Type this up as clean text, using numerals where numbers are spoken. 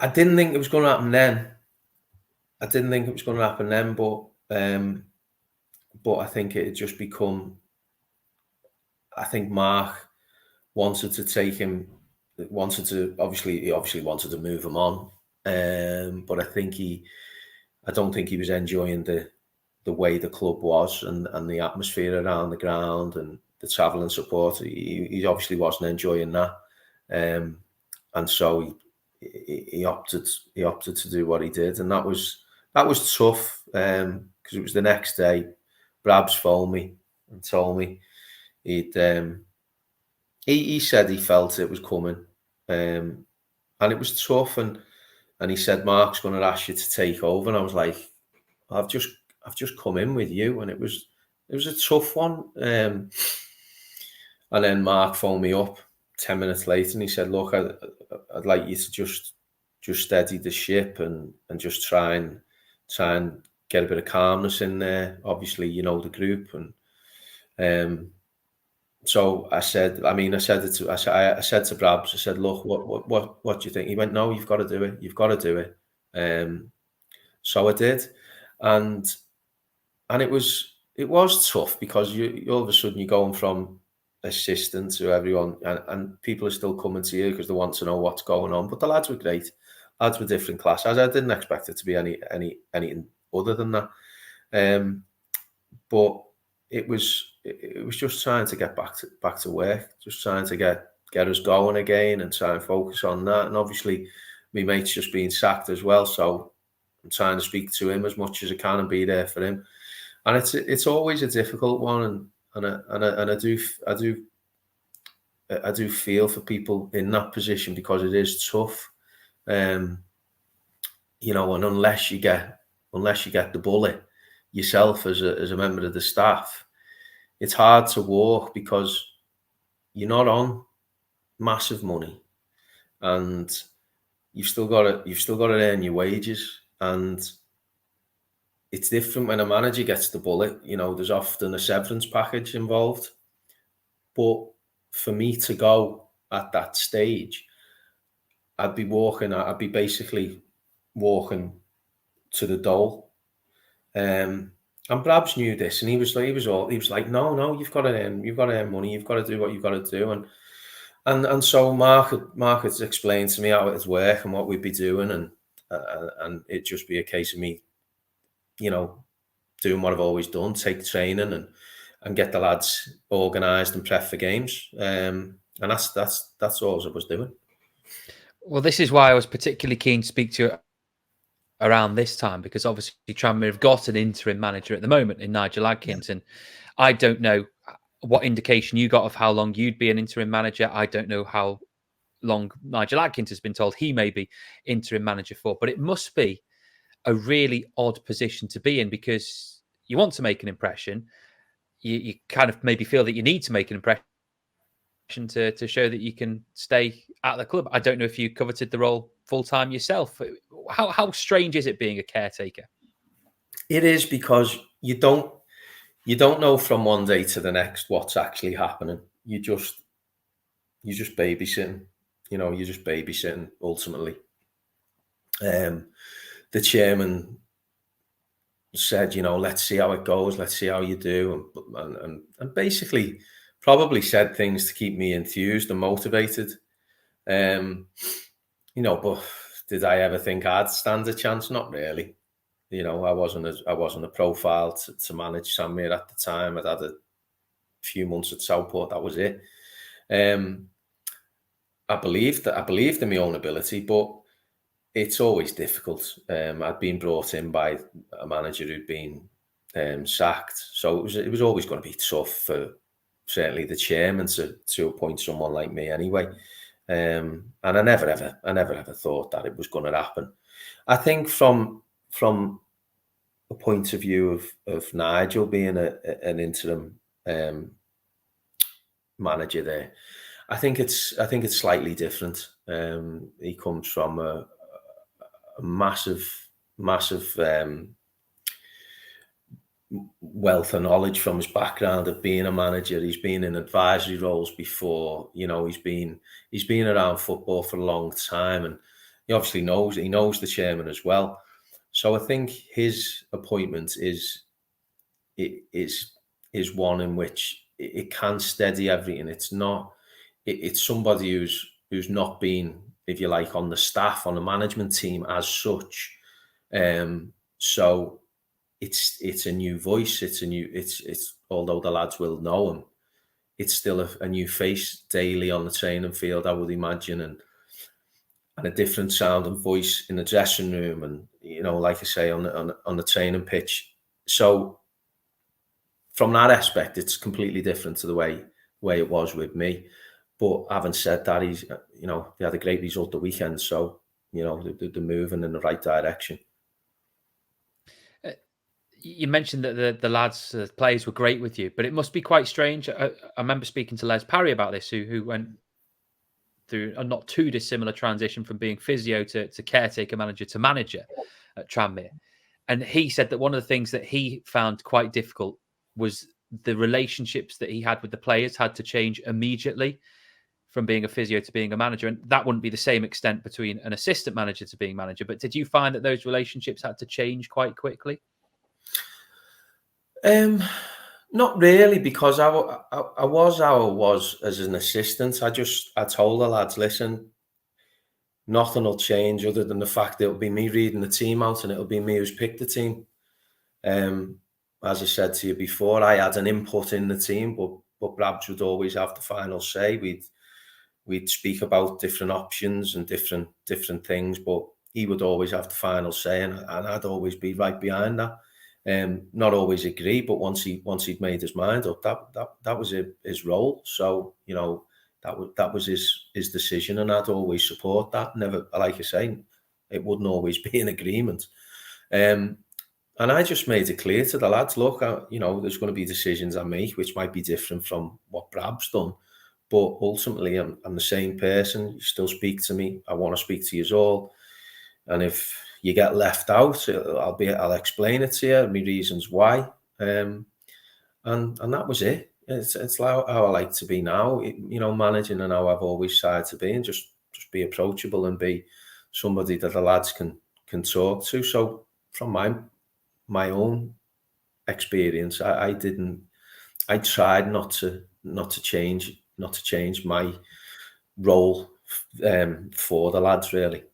I didn't think it was going to happen then. But I think it had just become. I think Mark wanted to take him. He obviously wanted to move him on. But I don't think he was enjoying the way the club was and the atmosphere around the ground and the travel and support. He obviously wasn't enjoying that. And so he opted to do what he did, and that was tough, because it was the next day. Brabs phoned me and told me he said he felt it was coming, and it was tough, and he said Mark's going to ask you to take over, and I was like, I've just come in with you, and it was a tough one. And then Mark phoned me up 10 minutes later, and he said, look, I'd like you to just steady the ship and just try and get a bit of calmness in there. Obviously, you know the group, and so I said to Brabs, I said, look, what do you think? He went, no, you've got to do it. You've got to do it. So I did, and it was tough, because you all of a sudden you're going from assistant to everyone, and people are still coming to you because they want to know what's going on. But the lads were great. Lads were different class. As I didn't expect it to be anything other than that. But it was just trying to get back to work, just trying to get us going again and try and focus on that. And obviously, my mate's just been sacked as well, so I'm trying to speak to him as much as I can and be there for him. And it's always a difficult one, and I do feel for people in that position, because it is tough. You know, and unless you get the bullet yourself as a member of the staff, it's hard to walk, because you're not on massive money, and you've still got to earn your wages. And it's different when a manager gets the bullet. You know, there's often a severance package involved. But for me to go at that stage, I'd be basically walking to the dole. And Brabs knew this, and he was like, no, you've got to earn money, you've got to do what you've got to do. And so Mark had explained to me how it'd work and what we'd be doing, and it'd just be a case of me, you know, doing what I've always done, take training and get the lads organised and prep for games. And that's all I was doing. Well, this is why I was particularly keen to speak to you around this time, because obviously Tranmere have got an interim manager at the moment in Nigel Adkins, and I don't know what indication you got of how long you'd be an interim manager. I don't know how long Nigel Adkins has been told he may be interim manager for, but it must be a really odd position to be in, because you want to make an impression. You kind of maybe feel that you need to make an impression to show that you can stay at the club. I don't know if you coveted the role full time yourself. How strange is it being a caretaker? It is, because you don't know from one day to the next what's actually happening. You're just babysitting. You know, you're just babysitting ultimately. The chairman said, you know, let's see how it goes, let's see how you do, and basically probably said things to keep me enthused and motivated. You know, but did I ever think I'd stand a chance? Not really. You know, I wasn't a profile to manage Tranmere at the time. I'd had a few months at Southport. That was it. I believed in my own ability, but it's always difficult. I'd been brought in by a manager who'd been sacked, so it was always going to be tough for certainly the chairman to appoint someone like me anyway. And I never ever thought that it was going to happen. I think from a point of view of Nigel being an interim manager there, I think it's slightly different. He comes from a massive wealth of knowledge from his background of being a manager. He's been in advisory roles before. You know, he's been around football for a long time, and he obviously knows the chairman as well. So I think his appointment is one in which it can steady everything. It's not. It's somebody who's not been, if you like, on the staff, on the management team as such. So it's a new voice. It's although the lads will know him, it's still a new face daily on the training field, I would imagine, and a different sound and voice in the dressing room, and like I say, on the training pitch. So from that aspect, it's completely different to the way it was with me. But having said that, he's they had a great result the weekend, so they're moving in the right direction. You mentioned that the lads, the players were great with you, but it must be quite strange. I remember speaking to Les Parry about this, who went through a not too dissimilar transition from being physio to caretaker manager to manager at Tranmere. And he said that one of the things that he found quite difficult was the relationships that he had with the players had to change immediately from being a physio to being a manager. And that wouldn't be the same extent between an assistant manager to being manager. But did you find that those relationships had to change quite quickly? Not really, because I was how I was as an assistant. I told the lads, listen, nothing will change other than the fact that it'll be me reading the team out, and it'll be me who's picked the team. As I said to you before, I had an input in the team, but Brabs would always have the final say. We'd speak about different options and different things, but he would always have the final say, and I'd always be right behind that. Not always agree, but once he'd made his mind up, that was his role. So that was his decision, and I'd always support that. Never, like I say, it wouldn't always be in agreement. And I just made it clear to the lads, look, there's going to be decisions I make which might be different from what Brab's done, but ultimately I'm the same person. You still speak to me. I want to speak to you all, and if you get left out, I'll explain it to you, my reasons why, and that was it. It's how I like to be now, managing, and how I've always tried to be, and just be approachable and be somebody that the lads can talk to. So from my own experience, I tried not to change my role for the lads, really.